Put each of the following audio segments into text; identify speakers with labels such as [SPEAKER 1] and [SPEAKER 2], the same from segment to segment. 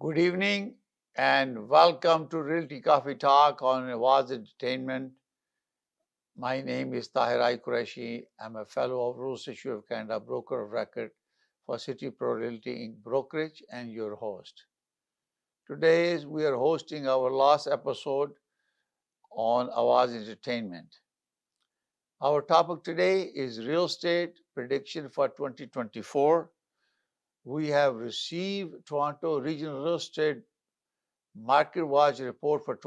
[SPEAKER 1] Good evening and welcome to Realty Coffee Talk on Awaz Entertainment. My name is Tahir Qureshi. I'm a fellow of Rules Issue of Canada, broker of record for City Pro Realty Inc. brokerage and your host. Today we are hosting our last episode on Awaz Entertainment. Our topic today is real estate prediction for 2024. We have received Toronto Regional Real Estate Market Watch report for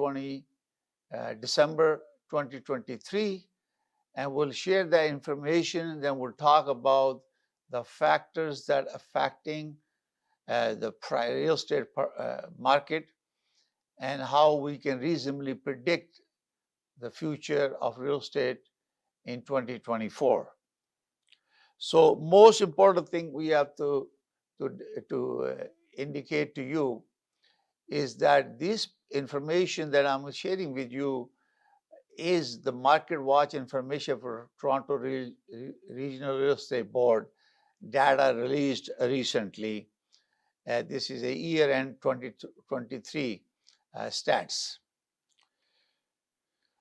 [SPEAKER 1] December 2023, and we'll share that information. Then we'll talk about the factors that are affecting the real estate market and how we can reasonably predict the future of real estate in 2024. So most important thing we have to indicate to you is that this information that I'm sharing with you is the Market Watch information for Toronto Regional Real Estate Board data released recently. This is a year-end 2023 stats.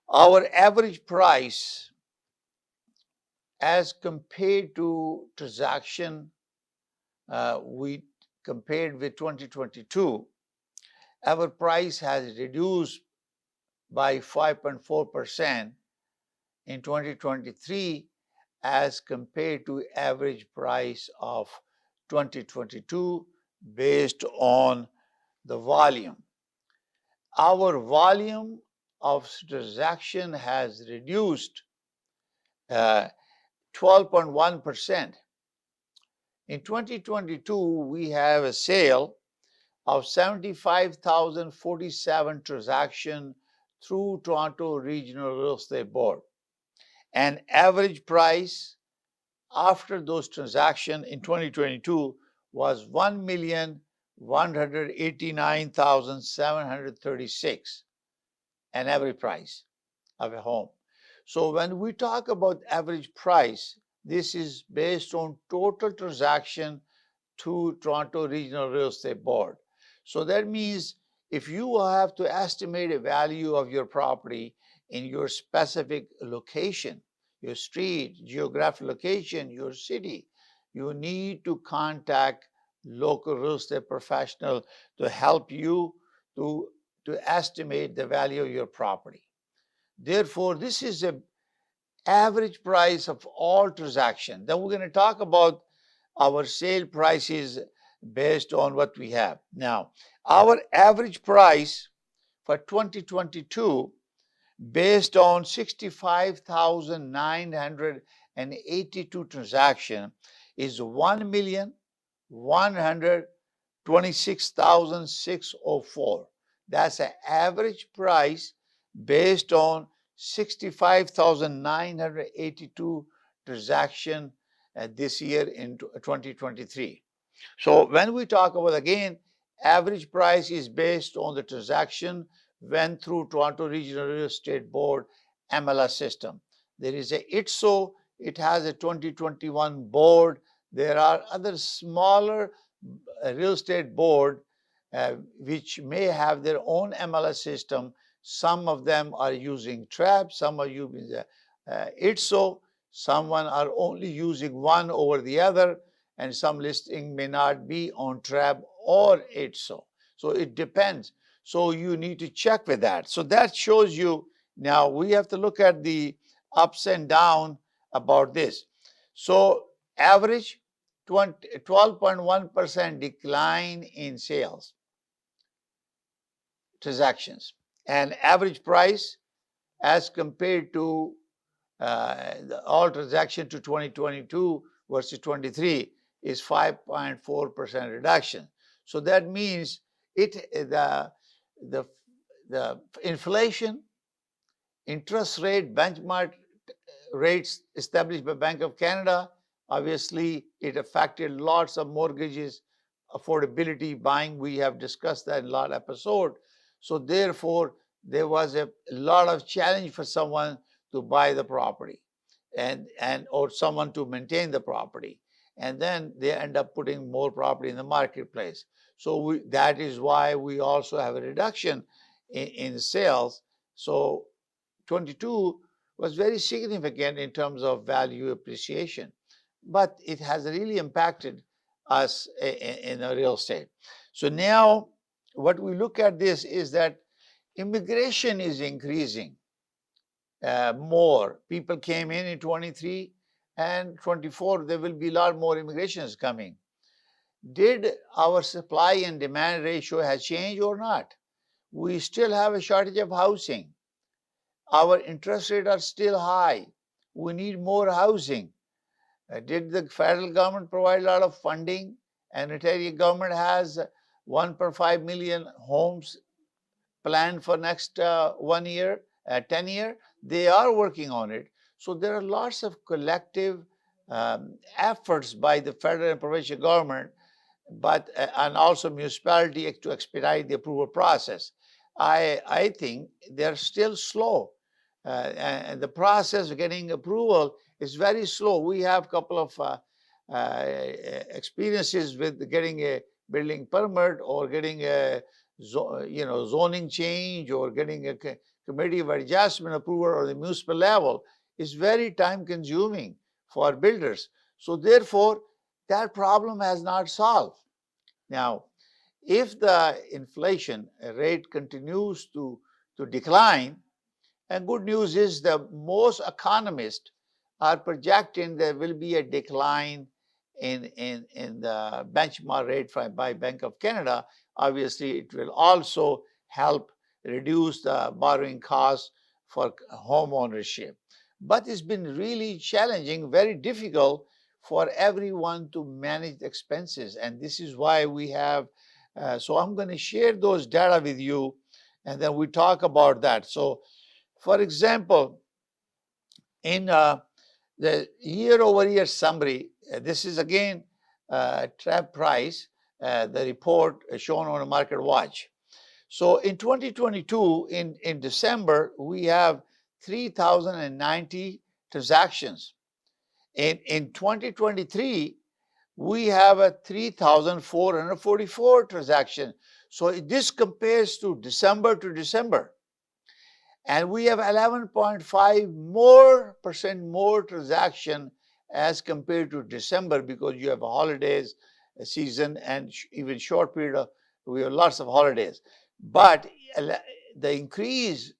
[SPEAKER 1] Our average price as compared to transaction, we compared with 2022, our price has reduced by 5.4% in 2023 as compared to average price of 2022 based on the volume. Our volume of transaction has reduced 12.1%. In 2022, we have a sale of 75,047 transactions through Toronto Regional Real Estate Board. And average price after those transactions in 2022 was $1,189,736, an average price of a home. So when we talk about average price, this is based on total transaction to Toronto Regional Real Estate Board. So that means if you have to estimate a value of your property in your specific location, your street, geographic location, your city, you need to contact local real estate professional to help you to estimate the value of your property. Therefore, this is an average price of all transactions. Then we're going to talk about our sale prices based on what we have. Now, our average price for 2022 based on 65,982 transactions is 1,126,604. That's an average price based on 65,982 transactions this year in 2023. So when we talk about, again, average price is based on the transaction went through Toronto Regional Real Estate Board MLS system. There is a ITSO, it has a 2021 board. There are other smaller real estate board which may have their own MLS system. Some of them are using TRAP, some are using ITSO, someone are only using one over the other, and some listing may not be on TRAP or ITSO. So it depends. So you need to check with that. So that shows you, now we have to look at the ups and downs about this. So average 12.1% decline in sales transactions, and average price as compared to all transaction to 2022 versus 23 is 5.4% reduction. So that means the inflation, interest rate, benchmark rates established by Bank of Canada, obviously it affected lots of mortgages, affordability, buying. We have discussed that in a lot of episodes. So therefore, there was a lot of challenge for someone to buy the property and or someone to maintain the property. And then they end up putting more property in the marketplace. So that is why we also have a reduction in sales. So 22 was very significant in terms of value appreciation, but it has really impacted us in the real estate. So now what we look at this is that immigration is increasing more. People came in 23 and 24, there will be a lot more immigrations coming. Did our supply and demand ratio has changed or not? We still have a shortage of housing. Our interest rates are still high. We need more housing. Did the federal government provide a lot of funding? And Ontario government has 1 per 5 million homes planned for next 1 year, 10 year. They are working on it. So there are lots of collective efforts by the federal and provincial government, but and also municipality to expedite the approval process. I think they're still slow, and the process of getting approval is very slow. We have a couple of experiences with getting a building permit or getting a zoning change or getting a committee of adjustment approval or the municipal level is very time consuming for builders. So therefore, that problem has not solved. Now, if the inflation rate continues to decline, and good news is that most economists are projecting there will be a decline in the benchmark rate by Bank of Canada. Obviously, it will also help reduce the borrowing costs for home ownership. But it's been really challenging, very difficult for everyone to manage expenses. And this is why we have, so I'm going to share those data with you, and then we talk about that. So for example, in the year-over-year summary, this is again trap price, the report shown on a Market Watch. So in 2022, in December, we have 3,090 transactions. In 2023, we have a 3,444 transaction. So this compares to December to December. And we have 11.5% more transaction as compared to December, because you have a holidays season and even short period of, we have lots of holidays. But the increase,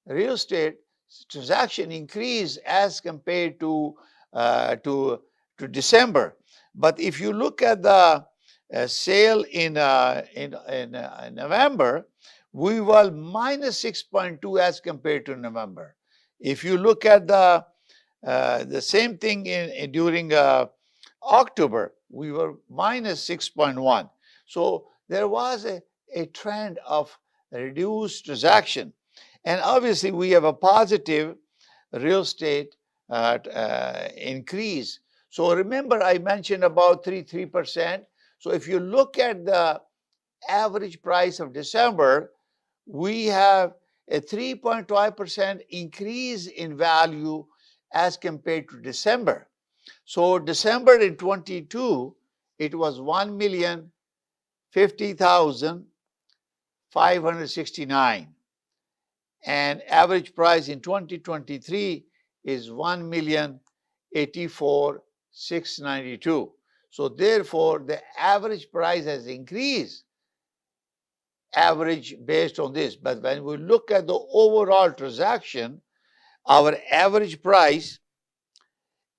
[SPEAKER 1] real estate transaction increase as compared to December. But if you look at the sale in November, we were minus 6.2 as compared to November. If you look at the same thing during October, we were minus 6.1. So there was a trend of reduced transaction. And obviously, we have a positive real estate increase. So remember, I mentioned about 3%. So if you look at the average price of December, we have a 3.5% increase in value as compared to December. So December in 22, it was 1,050,569. And average price in 2023 is 1,084,692. So therefore, the average price has increased, average based on this. But when we look at the overall transaction, our average price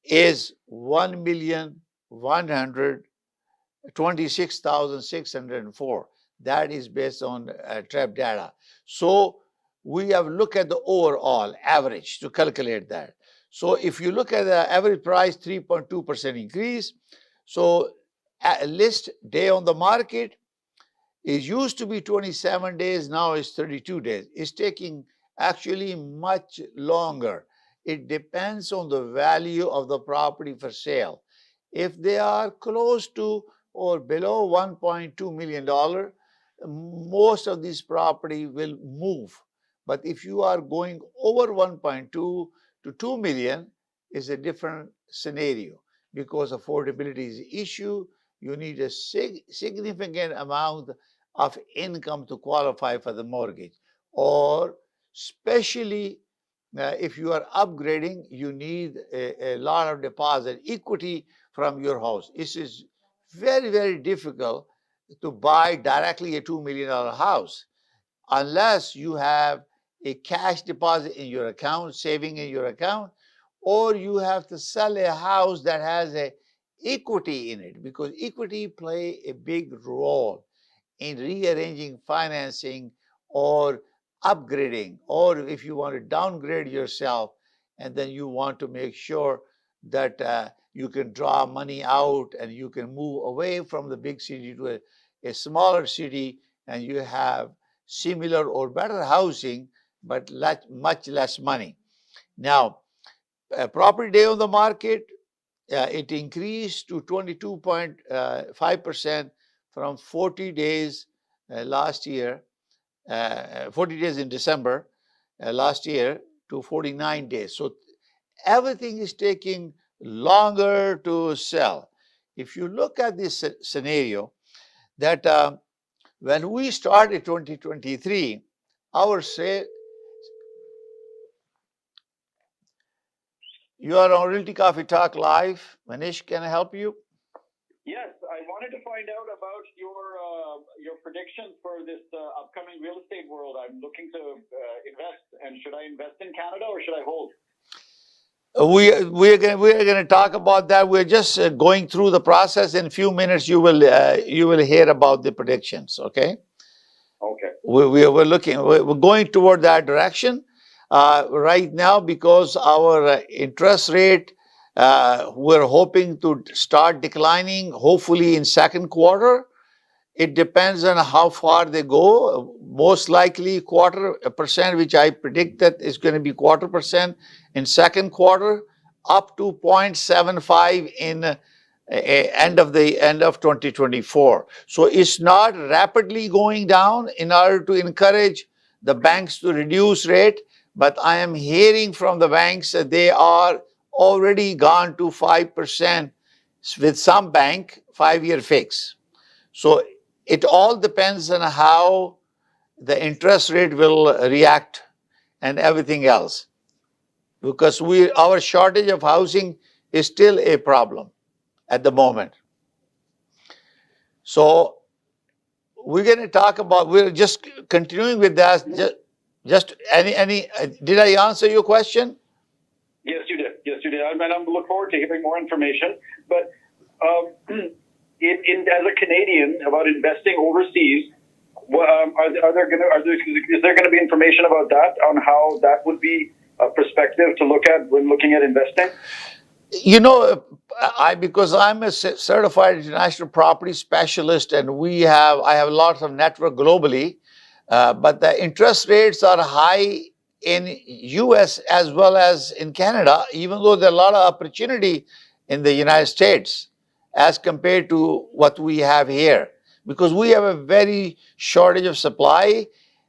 [SPEAKER 1] is 1,126,604. That is based on TREP data. So we have looked at the overall average to calculate that. So if you look at the average price, 3.2% increase. So a list day on the market is used to be 27 days, now it's 32 days. It's taking actually much longer. It depends on the value of the property for sale. If they are close to or below $1.2 million, most of this property will move. But if you are going over 1.2 to 2 million, is a different scenario, because affordability is an issue, you need a significant amount of income to qualify for the mortgage. Or especially if you are upgrading, you need a lot of deposit equity from your house. This is very, very difficult to buy directly a $2 million house unless you have a cash deposit in your account, saving in your account, or you have to sell a house that has a equity in it, because equity play a big role in rearranging financing or upgrading, or if you want to downgrade yourself and then you want to make sure that you can draw money out and you can move away from the big city to a smaller city, and you have similar or better housing but much less money. Now, property day on the market, it increased to 22.5% from 40 days last year, 40 days in December last year to 49 days. So everything is taking longer to sell. If you look at this scenario, that when we started 2023, our sale. You are on Realty Coffee Talk Live. Manish, can I help you?
[SPEAKER 2] Yes, I wanted to find out about your predictions for this upcoming real estate world. I'm looking to invest, and should I invest in Canada or should I hold?
[SPEAKER 1] We're going to talk about that. We're just going through the process. In a few minutes, you will hear about the predictions. Okay.
[SPEAKER 2] Okay.
[SPEAKER 1] We're going toward that direction right now, because our interest rate, we're hoping to start declining hopefully in second quarter. It depends on how far they go. Most likely 1/4%, which I predict that is going to be 1/4% in second quarter, up to 0.75 in end of 2024. So it's not rapidly going down in order to encourage the banks to reduce rate, but I am hearing from the banks that they are already gone to 5% with some bank 5-year fix. So it all depends on how the interest rate will react and everything else, because our shortage of housing is still a problem at the moment. So we're going to talk about, we're just continuing with that. Just did I answer your question?
[SPEAKER 2] Yes, you did. Yes, you did. I mean, I'm looking forward to hearing more information. But as a Canadian, about investing overseas, is there going to be information about that, on how that would be a perspective to look at when looking at investing?
[SPEAKER 1] You know, because I'm a certified international property specialist, and I have lots of network globally, but the interest rates are high in U.S. as well as in Canada, even though there are a lot of opportunity in the United States as compared to what we have here, because we have a very shortage of supply,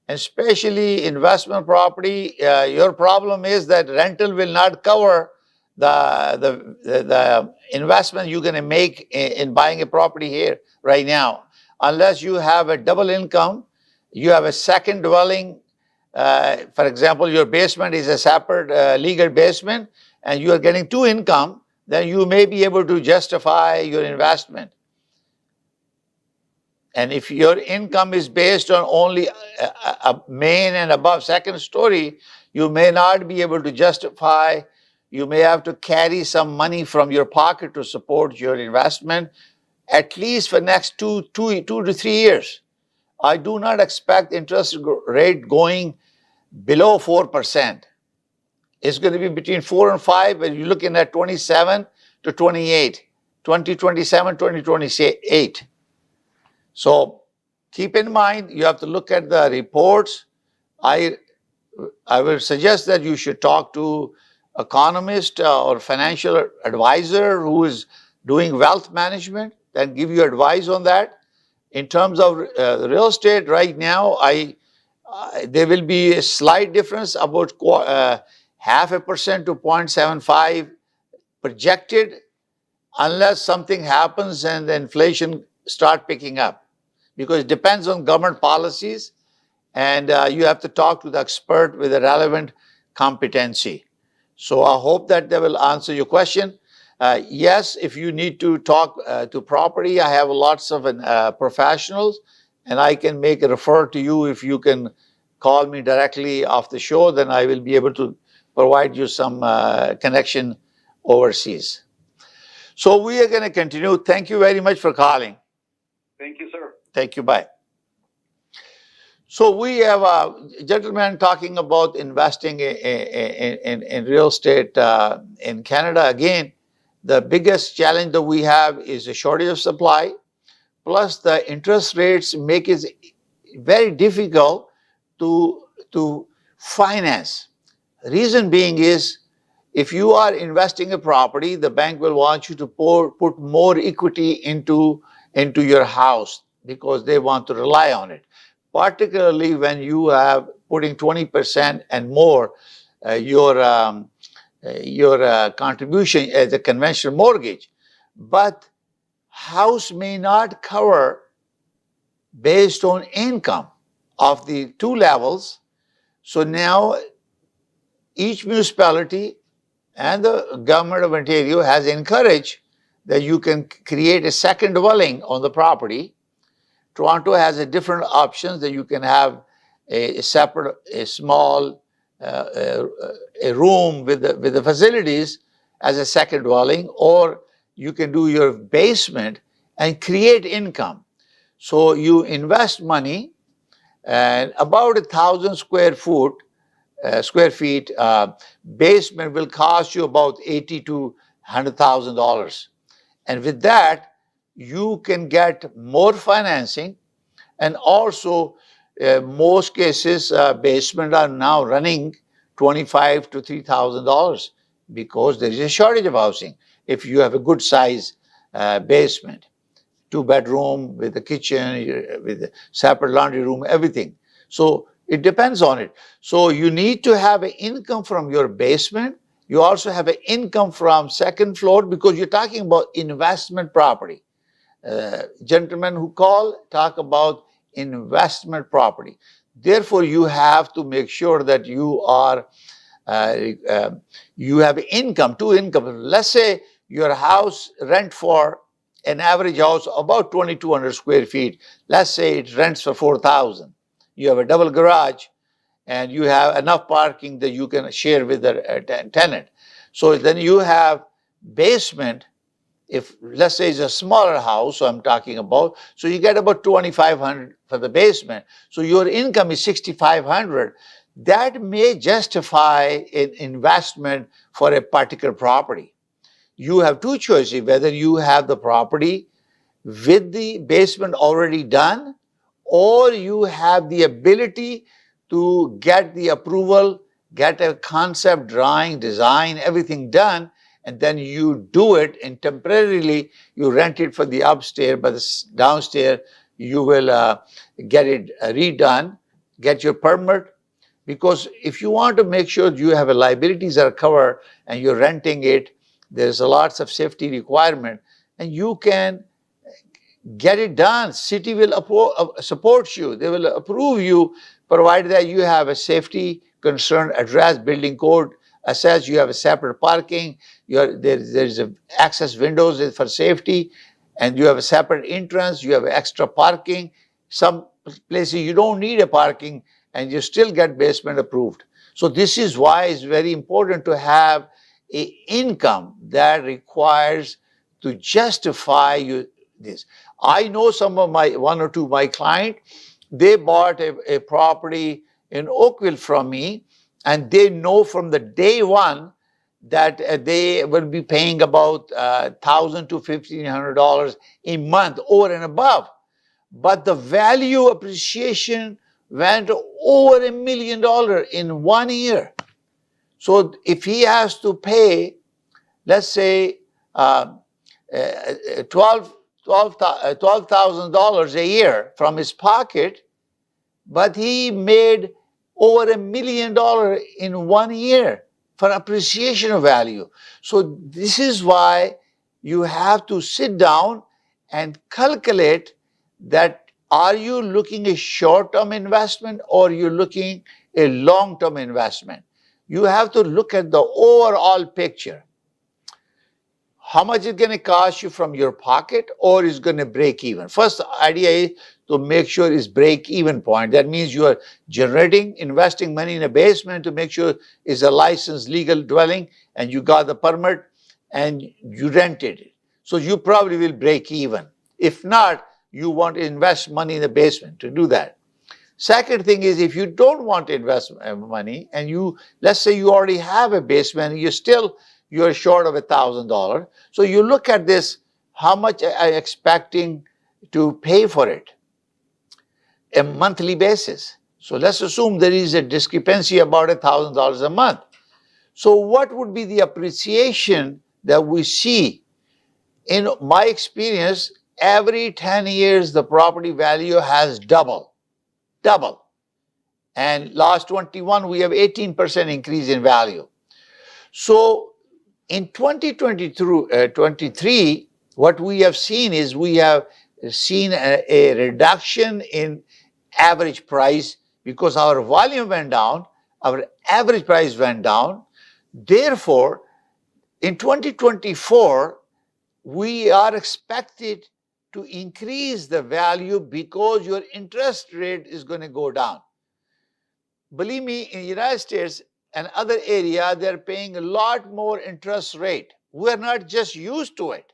[SPEAKER 1] and especially investment property. Your problem is that rental will not cover the investment you're going to make in buying a property here right now, unless you have a double income, you have a second dwelling. For example, your basement is a separate legal basement, and you are getting two income, then you may be able to justify your investment. And if your income is based on only a main and above second story, you may not be able to justify. You may have to carry some money from your pocket to support your investment, at least for next two to 3 years. I do not expect interest rate going below 4%. It's going to be between 4 and 5, and you're looking at 27 to 28, 2027, 2028. So keep in mind, you have to look at the reports. I will suggest that you should talk to economist or financial advisor who is doing wealth management and give you advice on that. In terms of real estate right now, there will be a slight difference, about 0.5% to 0.75 projected unless something happens and the inflation start picking up, because it depends on government policies, and you have to talk to the expert with the relevant competency. So I hope that they will answer your question. Yes, if you need to talk to property, I have lots of professionals, and I can make a refer to you. If you can call me directly off the show, then I will be able to provide you some connection overseas. So we are going to continue. Thank you very much for calling.
[SPEAKER 2] Thank you, sir.
[SPEAKER 1] Thank you. Bye. So we have a gentleman talking about investing in real estate in Canada. Again, the biggest challenge that we have is a shortage of supply, plus the interest rates make it very difficult to finance. Reason being is, if you are investing in property, the bank will want you to put more equity into your house because they want to rely on it. Particularly when you have putting 20% and more your contribution as a conventional mortgage, but house may not cover based on income of the two levels. So now each municipality and the government of Ontario has encouraged that you can create a second dwelling on the property. Toronto has a different options that you can have a separate, a small, a room with the facilities as a second dwelling, or you can do your basement and create income. So you invest money, and about 1,000 square feet basement will cost you about $80,000 to $100,000, and with that you can get more financing. And also, most cases, basement are now running $25,000 to $3,000 because there is a shortage of housing. If you have a good size basement, 2 bedroom with a kitchen, with a separate laundry room, everything. So it depends on it. So you need to have an income from your basement. You also have an income from second floor, because you're talking about investment property. Gentlemen who call talk about investment property. Therefore, you have to make sure that you have income, two income. Let's say your house rent for an average house about 2,200 square feet. Let's say it rents for 4,000. You have a double garage, and you have enough parking that you can share with the tenant. So then you have basement. If let's say it's a smaller house, so I'm talking about, so you get about 2,500 for the basement. So your income is 6,500. That may justify an investment for a particular property. You have two choices: whether you have the property with the basement already done, or you have the ability to get the approval, get a concept drawing, design, everything done, and then you do it, and temporarily you rent it for the upstairs, but the downstairs you will get it redone, get your permit. Because if you want to make sure you have a liabilities are covered and you're renting it, there's a lots of safety requirement, and you can get it done. City will support you. They will approve you, provided that you have a safety concern address, building code assess, you have a separate parking, there's a access windows for safety, and you have a separate entrance, you have extra parking. Some places you don't need a parking and you still get basement approved. So this is why it's very important to have a income that requires to justify you this. I know some of my one or two my client, they bought a property in Oakville from me, and they know from the day one that they will be paying about $1,000 to $1,500 a month over and above. But the value appreciation went over $1 million in 1 year. So if he has to pay, let's say, $12,000 a year from his pocket, but he made over $1 million in 1 year for appreciation of value. So this is why you have to sit down and calculate that are you looking a short-term investment or you're looking a long-term investment. You have to look at the overall picture. How much is going to cost you from your pocket or is going to break even? First idea is to make sure it's break even point. That means you are investing money in a basement to make sure it's a licensed legal dwelling and you got the permit and you rented it. So you probably will break even. If not, you want to invest money in the basement to do that. Second thing is if you don't want to invest money and let's say you already have a basement, you're short of $1,000. So you look at this, how much am I expecting to pay for it? A monthly basis. So let's assume there is a discrepancy about $1,000 a month. So what would be the appreciation that we see? In my experience, every 10 years, the property value has doubled. And last 21, we have 18% increase in value. So in 2023, what we have seen is we have seen a reduction in average price because our volume went down, our average price went down. Therefore, in 2024, we are expected to increase the value because your interest rate is going to go down. Believe me, in the United States and other area, they're paying a lot more interest rate. We're not just used to it,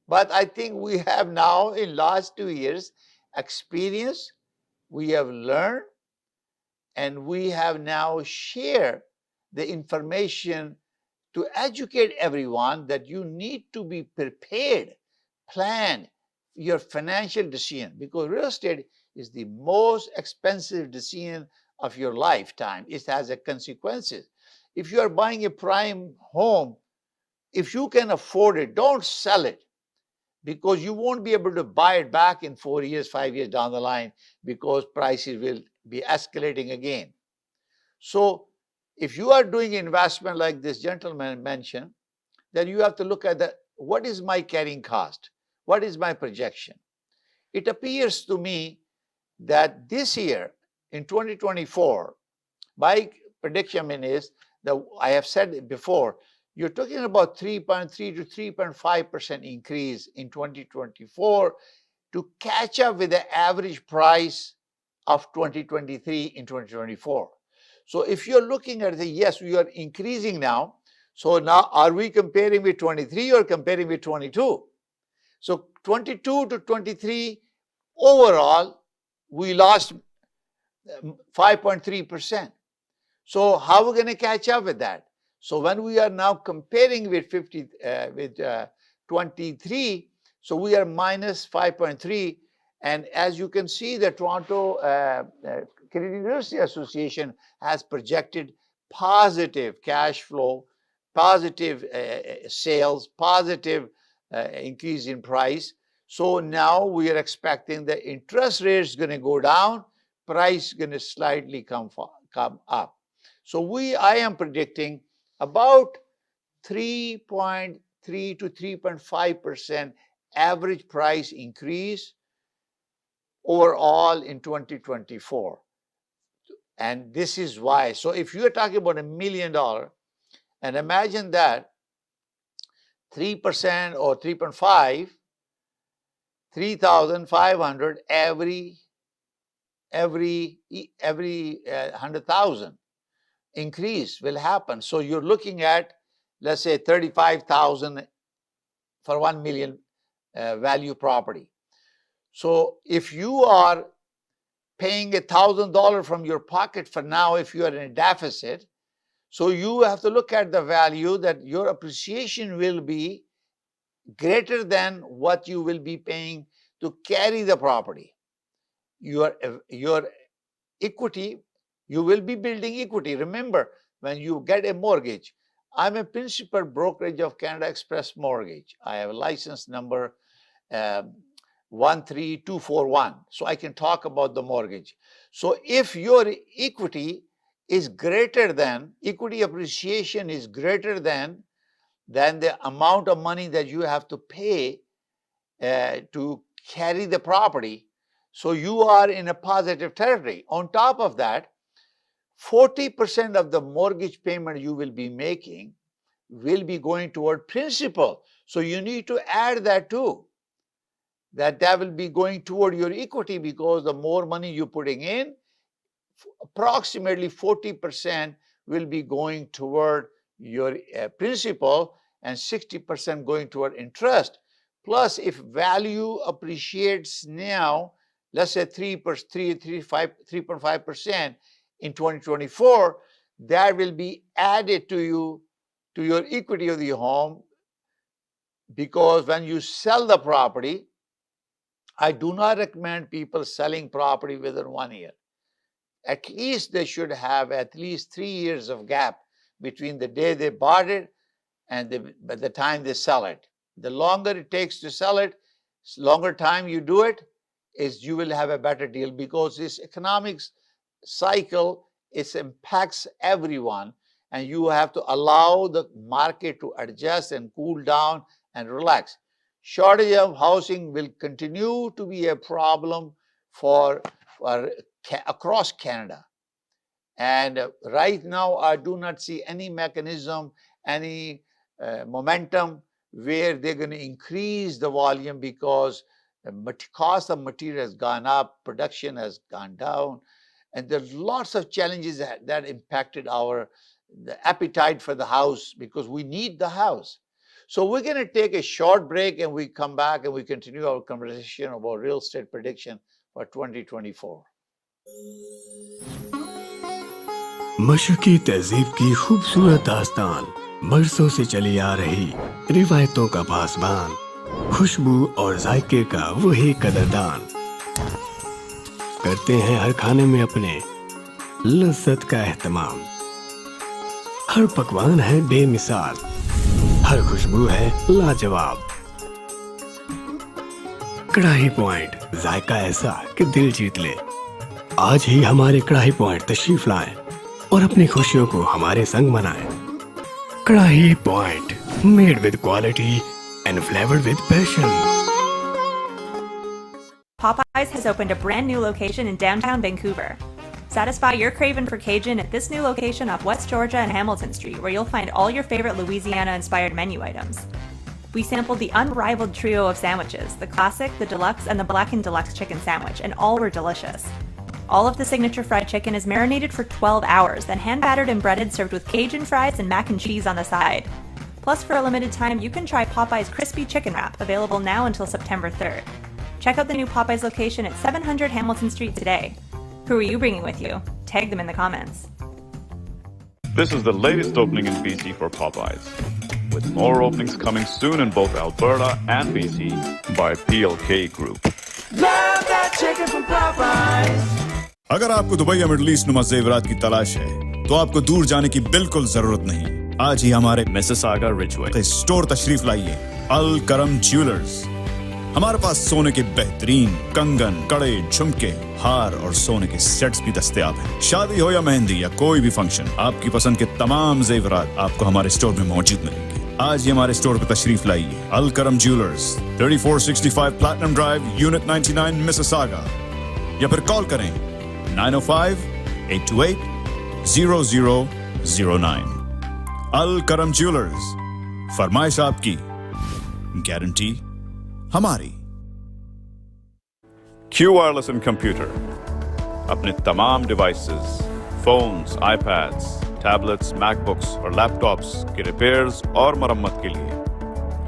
[SPEAKER 1] but I think we have now in last 2 years experience, we have learned, and we have now shared the information to educate everyone that you need to be prepared, plan your financial decision because real estate is the most expensive decision of your lifetime. It has a consequences. If you are buying a prime home, if you can afford it, don't sell it because you won't be able to buy it back in 4 years, 5 years down the line because prices will be escalating again. So if you are doing investment like this gentleman mentioned, then you have to look at what is my carrying cost? What is my projection? It appears to me that this year in 2024, my prediction is that I have said it before, you're talking about 3.3 to 3.5% increase in 2024 to catch up with the average price of 2023 in 2024. So if you're looking at yes, we are increasing now. So now are we comparing with 23 or comparing with 22? So 22 to 23 overall, we lost 5.3%. So how are we going to catch up with that? So when we are now comparing with 23, so we are minus 5.3. And as you can see, the Toronto Canadian Real Estate Association has projected positive cash flow, positive sales, positive increase in price. So now we are expecting the interest rate is going to go down, price is going to slightly come up. So I am predicting about 3.3 to 3.5% average price increase overall in 2024. And this is why. So if you're talking about $1 million, and imagine that 3% or 3.5, 3,500 every 100,000 increase will happen. So you're looking at, let's say, 35,000 for 1 million value property. So if you are paying $1,000 from your pocket for now, if you are in a deficit, so you have to look at the value that your appreciation will be greater than what you will be paying to carry the property. Your equity, you will be building equity. Remember, when you get a mortgage, I'm a principal brokerage of Canada Express Mortgage. I have a license number 13241. So I can talk about the mortgage. So if your equity is greater than, equity appreciation is greater than than the amount of money that you have to pay to carry the property. So you are in a positive territory. On top of that, 40% of the mortgage payment you will be making will be going toward principal. So you need to add that too. That will be going toward your equity, because the more money you're putting in, approximately 40% will be going toward your principal and 60% going toward interest. Plus, if value appreciates now, let's say 3.5% in 2024, that will be added to you, to your equity of the home, because when you sell the property, I do not recommend people selling property within 1 year. At least they should have at least 3 years of gap between the day they bought it and by the time they sell it. The longer it takes to sell it, longer time you do it, is you will have a better deal, because this economics cycle, it impacts everyone, and you have to allow the market to adjust and cool down and relax. Shortage of housing will continue to be a problem for across Canada. And right now, I do not see any mechanism, any momentum where they're going to increase the volume, because the cost of material has gone up, production has gone down, and there's lots of challenges that impacted the appetite for the house, because we need the house. So we're going to take a short break, and we come back and we continue our conversation about real estate prediction for 2024.
[SPEAKER 3] मशरकी तहजीब की खूबसूरत दास्तान, बरसों से चली आ रही रिवायतों का पासबान, खुशबू और जायके का वही कदरदान, करते हैं हर खाने में अपने लज्जत का एहतमाम। हर पकवान है बेमिसाल, हर खुशबू है लाजवाब। कढ़ाई पॉइंट, जायका ऐसा कि दिल जीत ले। आज ही हमारे कढ़ाई पॉइंट तशरीफ लाएं और अपनी खुशियों को हमारे संग मनाएं। कढ़ाई point, made with quality and flavored with passion.
[SPEAKER 4] Popeyes has opened a brand new location in downtown Vancouver. Satisfy your craving for Cajun at this new location off West Georgia and Hamilton Street, where you'll find all your favorite Louisiana-inspired menu items. We sampled the unrivaled trio of sandwiches, the classic, the deluxe, and the blackened deluxe chicken sandwich, and all were delicious. All of the signature fried chicken is marinated for 12 hours, then hand-battered and breaded, served with Cajun fries and mac and cheese on the side. Plus, for a limited time, you can try Popeye's Crispy Chicken Wrap, available now until September 3rd. Check out the new Popeye's location at 700 Hamilton Street today. Who are you bringing with you? Tag them in the comments.
[SPEAKER 5] This is the latest opening in BC for Popeyes, with more openings coming soon in both Alberta and BC by PLK Group.
[SPEAKER 6] Love that chicken from Popeyes.
[SPEAKER 7] अगर आपको Dubai या middle east नुमा जेवरात की तलाश है, तो आपको दूर जाने की बिल्कुल जरूरत नहीं। आज ही हमारे मिसिसागा रिचवे स्टोर तशरीफ लाइए, अल करम ज्वेलर्स। हमारे पास सोने के बेहतरीन कंगन, कड़े, झुमके, हार और सोने के सेट्स भी दस्तयाब हैं। शादी हो या मेहंदी या कोई भी फंक्शन, आपकी पसंद के तमाम जेवरात आपको हमारे स्टोर में मौजूद मिलेंगे। आज ही हमारे स्टोर पर तशरीफ लाइए, अल करम jewellers, 3465 platinum drive, unit 99, Mississauga, या फिर कॉल करें 905-828-0009। अल करम ज्वेलर्स, फरमाइश आपकी, गारंटी हमारी।
[SPEAKER 5] Q Wireless and Computer, अपने तमाम devices, phones, iPads, tablets, MacBooks और लैपटॉप्स के रिपेयर्स और मरम्मत के लिए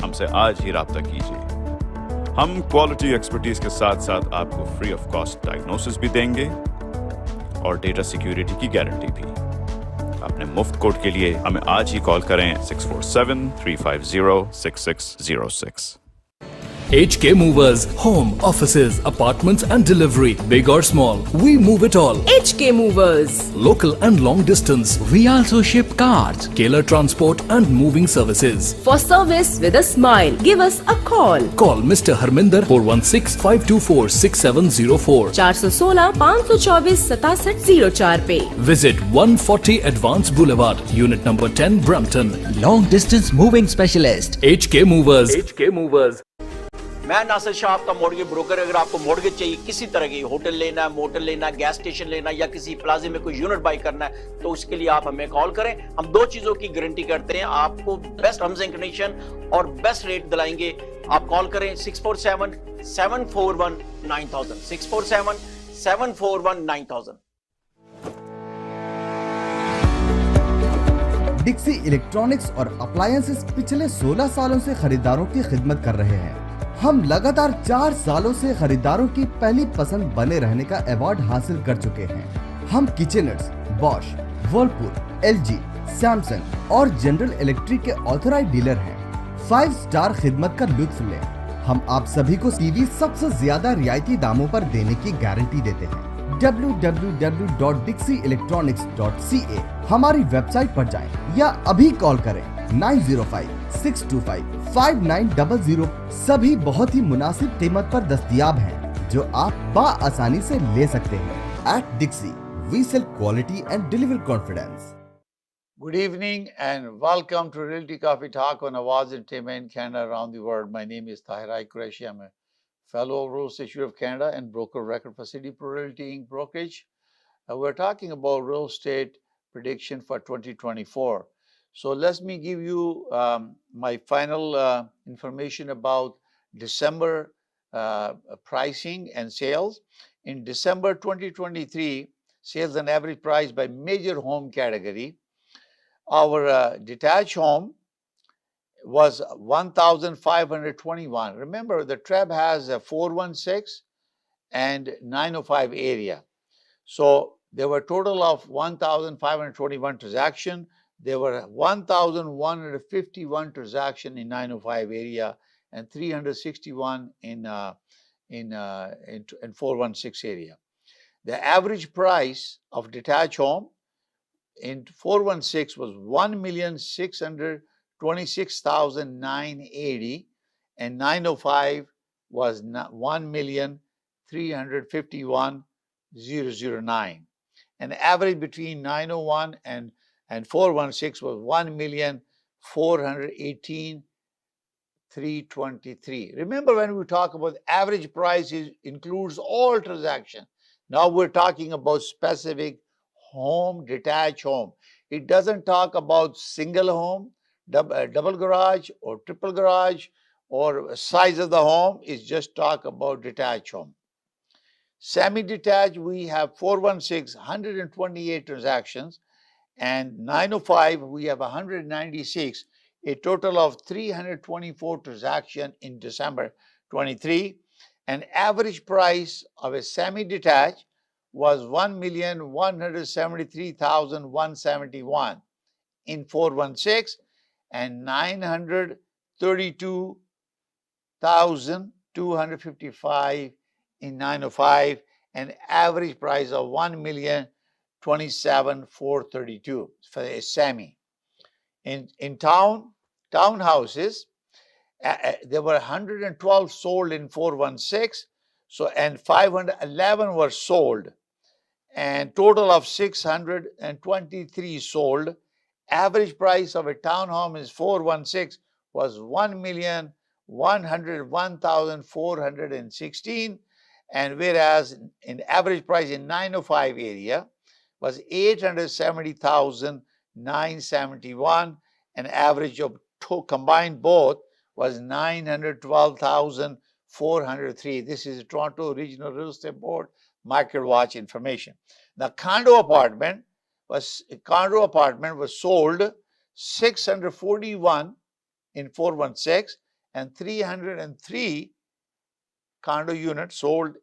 [SPEAKER 5] हमसे आज ही राब्ता कीजिए। हम क्वालिटी एक्सपर्टीज के साथ साथ आपको फ्री ऑफ कॉस्ट डायग्नोसिस भी देंगे और डेटा सिक्योरिटी की गारंटी भी। अपने मुफ्त कोड के लिए हमें आज ही कॉल करें 647-350-6606।
[SPEAKER 8] HK Movers, home, offices, apartments and delivery, big or small, we move it all.
[SPEAKER 9] HK Movers.
[SPEAKER 8] Local and long distance, we also ship cars, trailer transport and moving services.
[SPEAKER 9] For service with a smile, give us a call.
[SPEAKER 8] Call Mr. Harminder 416-524-6704.
[SPEAKER 9] 416-524-6704 पे.
[SPEAKER 8] Visit 140 Advance Boulevard, Unit number 10, Brampton.
[SPEAKER 10] Long distance moving specialist.
[SPEAKER 8] HK Movers. HK Movers.
[SPEAKER 11] मैं नासिर शाह आपका mortgage broker. अगर आपको mortgage चाहिए किसी तरह की, hotel लेना है, मोटल लेना है, गैस स्टेशन लेना है या किसी प्लाजे में कोई यूनिट बाई करना है, तो उसके लिए आप हमें कॉल करें। हम दो चीजों की गारंटी करते हैं, आपको बेस्ट टर्म्स एंड कंडीशन और बेस्ट रेट दिलाएंगे। आप कॉल करें 647-741-9000, 647-741-9000।
[SPEAKER 12] डिक्सी इलेक्ट्रॉनिक्स और अप्लायंसेस पिछले 16 सालों से खरीदारों की खिदमत कर रहे हैं। हम लगातार 4 सालों से खरीदारों की पहली पसंद बने रहने का अवार्ड हासिल कर चुके हैं। हम किचनर्स, बॉश, वर्लपूल, एलजी, सैमसंग और जनरल इलेक्ट्रिक के ऑथराइज्ड डीलर हैं। 5 स्टार खिदमत का लुत्फ लें। हम आप सभी को टीवी सबसे ज्यादा रियायती दामों पर देने की गारंटी देते हैं। www.dixieelectronics.ca हमारी वेबसाइट पर जाएं या अभी कॉल करें 905-625-5900। सभी बहुत ही मुनासिब कीमत पर दस्तयाब हैं, जो आप बाआसानी से ले सकते हैं। At Dixie, we sell quality and deliver confidence.
[SPEAKER 1] Good evening and welcome to Realty Coffee Talk on Awaz Ent in Canada around the world. My name is Tahir Qureshi. I'm a fellow of Realty Institute of Canada and broker of record for City Pro Realty Inc. brokerage. We're talking about real estate prediction for 2024. So let me give you my final information about December pricing and sales. In December 2023, sales and average price by major home category. Our detached home was 1,521. Remember, the TREB has a 416 and 905 area. So there were a total of 1,521 transactions. There were 1,151 transactions in 905 area and 361 in 416 area. The average price of detached home in 416 was 1,626,980 and 905 was 1,351,009. And average between 901 and 416 was 1,418,323. Remember, when we talk about average price, it includes all transactions. Now we're talking about specific home, detached home. It doesn't talk about single home, double garage or triple garage or size of the home. It's just talk about detached home. Semi-detached, we have 416, 128 transactions, and 905, we have 196, a total of 324 transactions in December 23. And average price of a semi-detached was 1,173,171 in 416 and 932,255 in 905, and average price of 1,027,432 for a semi. In townhouses, there were 112 sold in 416, so and 511 were sold, and total of 623 sold. Average price of a townhome is 416 was 1,101,416, and whereas in average price in 905 area was 870,971, and average of combined both was 912,403. This is the Toronto Regional Real Estate Board Market Watch information. The condo apartment was sold 641 in 416 and 303 condo units sold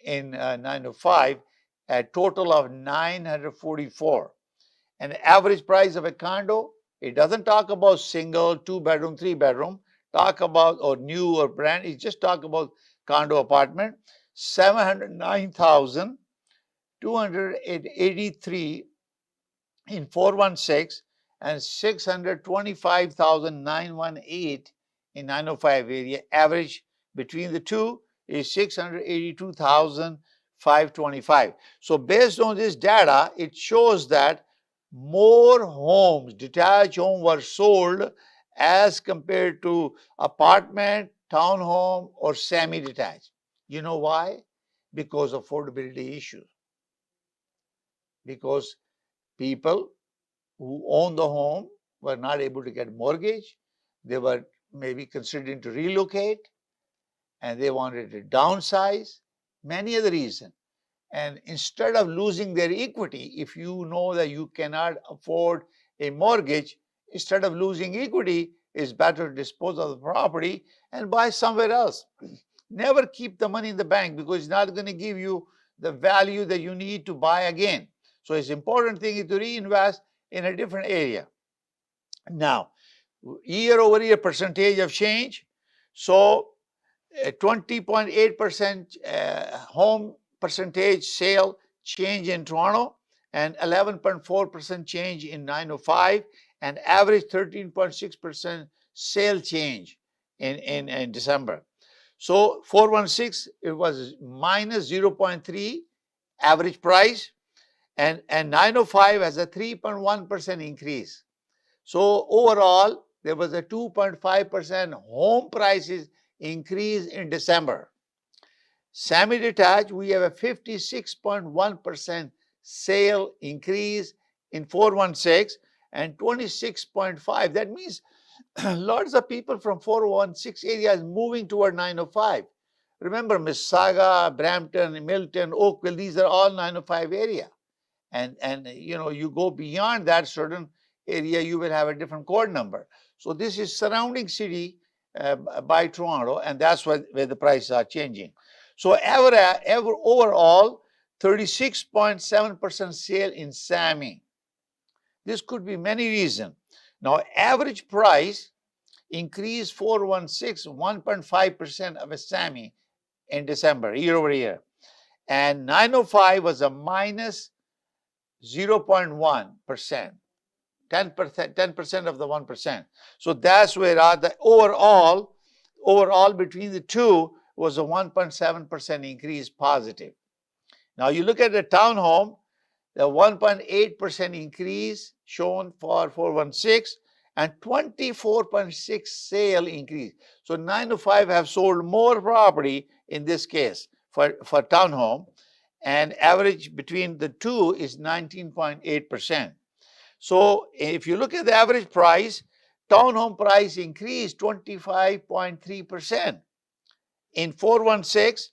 [SPEAKER 1] in 905, a total of 944. And the average price of a condo, it doesn't talk about single, 2-bedroom, 3-bedroom, talk about, or new or brand, is just talk about condo apartment. 709,283 in 416 and 625,918 in 905 area. Average between the two is 682,525. So based on this data, it shows that more homes, detached homes, were sold as compared to apartment, townhome, or semi-detached. You know why? Because of affordability issues. Because people who own the home were not able to get mortgage. They were maybe considering to relocate, and they wanted to downsize, many other reasons. And instead of losing their equity, if you know that you cannot afford a mortgage, instead of losing equity, it's better to dispose of the property and buy somewhere else. Never keep the money in the bank, because it's not going to give you the value that you need to buy again. So it's important thing is to reinvest in a different area. Now, year over year percentage of change. So 20.8% home percentage sale change in Toronto, and 11.4% change in 905, and average 13.6% sale change in December. So 416, it was minus 0.3 average price, and 905 has a 3.1% increase. So overall, there was a 2.5% home prices increase in December. Semi-detached, we have a 56.1% sale increase in 416 and 26.5. That means lots of people from 416 areas moving toward 905. Remember, Mississauga, Brampton, Milton, Oakville, these are all 905 area. And you know, you go beyond that certain area, you will have a different code number. So this is surrounding city by Toronto, and that's where the prices are changing. So overall, 36.7% sale in Sami. This could be many reasons. Now, average price increased 416, 1.5% of a Sami in December, year over year. And 905 was a minus 0.1%, 10% of the 1%. So that's where the overall between the two was a 1.7% increase positive. Now you look at the townhome, the 1.8% increase shown for 416 and 24.6 sale increase. So 905 have sold more property in this case for townhome, and average between the two is 19.8%. So if you look at the average price, townhome price increased 25.3% in 416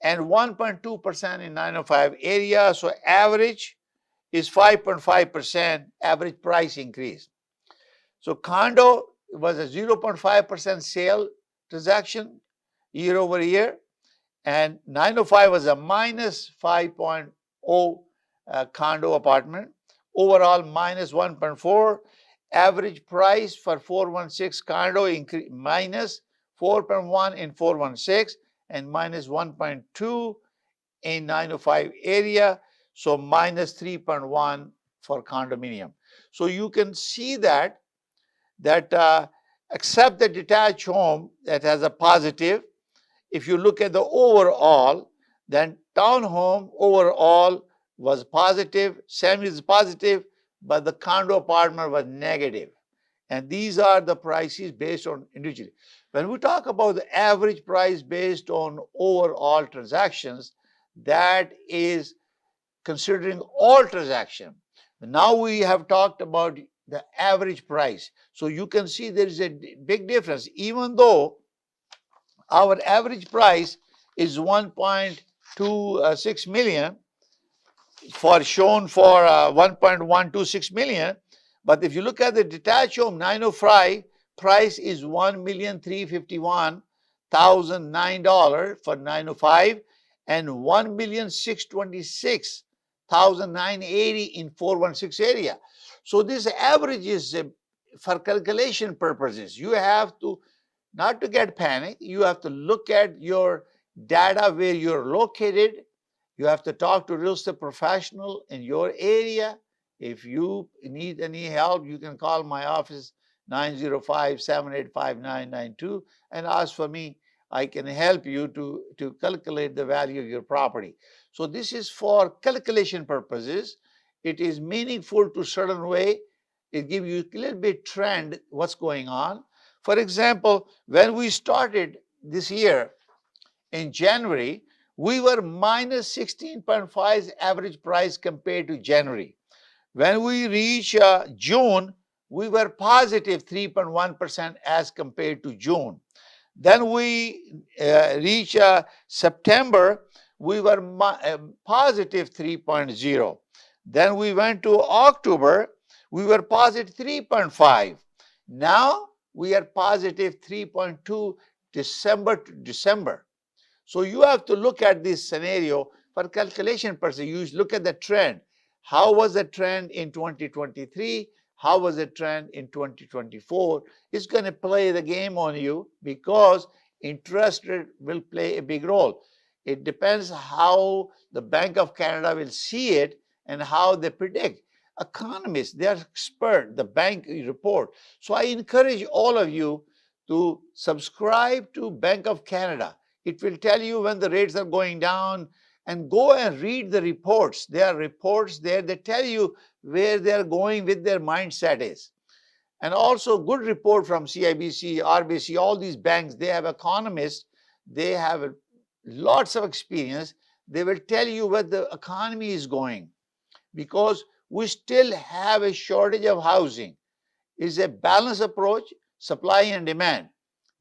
[SPEAKER 1] and 1.2% in 905 area. So average is 5.5% average price increase. So condo was a 0.5% sale transaction year over year, and 905 was a minus 5.0 condo apartment. Overall minus 1.4. Average price for 416 condo minus 4.1 in 416 and minus 1.2 in 905 area. So minus 3.1 for condominium. So you can see that except the detached home that has a positive, if you look at the overall, then townhome overall was positive, semi is positive, but the condo apartment was negative. And these are the prices based on individually. When we talk about the average price based on overall transactions, that is considering all transactions. Now we have talked about the average price. So you can see there is a big difference. Even though our average price is 1.26 million, for 1.126 million, but if you look at the detached home 905, price is $1,351,009 for 905 and $1,626,980 in 416 area. So this average is for calculation purposes. You have to not to get panic. You have to look at your data where you're located. You have to talk to a real estate professional in your area. If you need any help, you can call my office 905-785-9992 and ask for me. I can help you to calculate the value of your property. So this is for calculation purposes. It is meaningful to certain way. It gives you a little bit trend what's going on. For example, when we started this year in January, we were minus 16.5 average price compared to January. When we reach June, we were positive 3.1% as compared to June. Then we reach September, we were positive 3.0. Then we went to October, we were positive 3.5. Now we are positive 3.2 December to December. So you have to look at this scenario for calculation purposes. You look at the trend. How was the trend in 2023? How was the trend in 2024? It's going to play the game on you because interest rate will play a big role. It depends how the Bank of Canada will see it and how they predict. Economists, they are expert, the bank report. So I encourage all of you to subscribe to Bank of Canada. It will tell you when the rates are going down, and go and read the reports. There are reports there that tell you where they're going with their mindset is. And also good report from CIBC, RBC, all these banks, they have economists, they have lots of experience. They will tell you where the economy is going because we still have a shortage of housing. It's a balanced approach, supply and demand.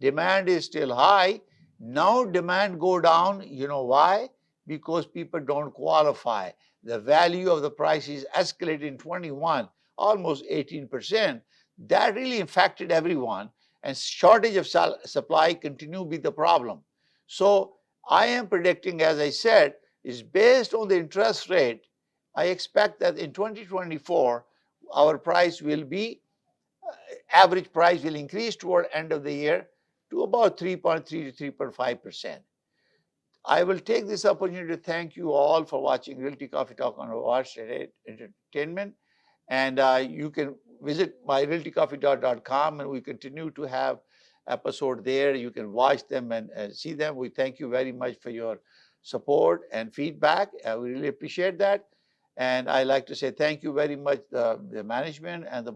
[SPEAKER 1] Demand is still high. Now demand go down. You know why? Because people don't qualify. The value of the prices escalated in 21, almost 18%. That really affected everyone, and shortage of supply continue to be the problem. So I am predicting, as I said, is based on the interest rate. I expect that in 2024, our price will be, average price will increase toward end of the year to about 3.3 to 3.5%. I will take this opportunity to thank you all for watching Realty Coffee Talk on Awaz Entertainment. And you can visit my realtycoffee.com, and we continue to have episode there. You can watch them and see them. We thank you very much for your support and feedback. We really appreciate that. And I like to say thank you very much, the management and the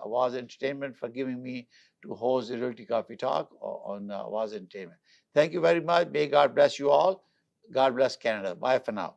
[SPEAKER 1] Awaz Entertainment for giving me to host the Realty Coffee Talk on Awaz Entertainment. Thank you very much. May God bless you all. God bless Canada. Bye for now.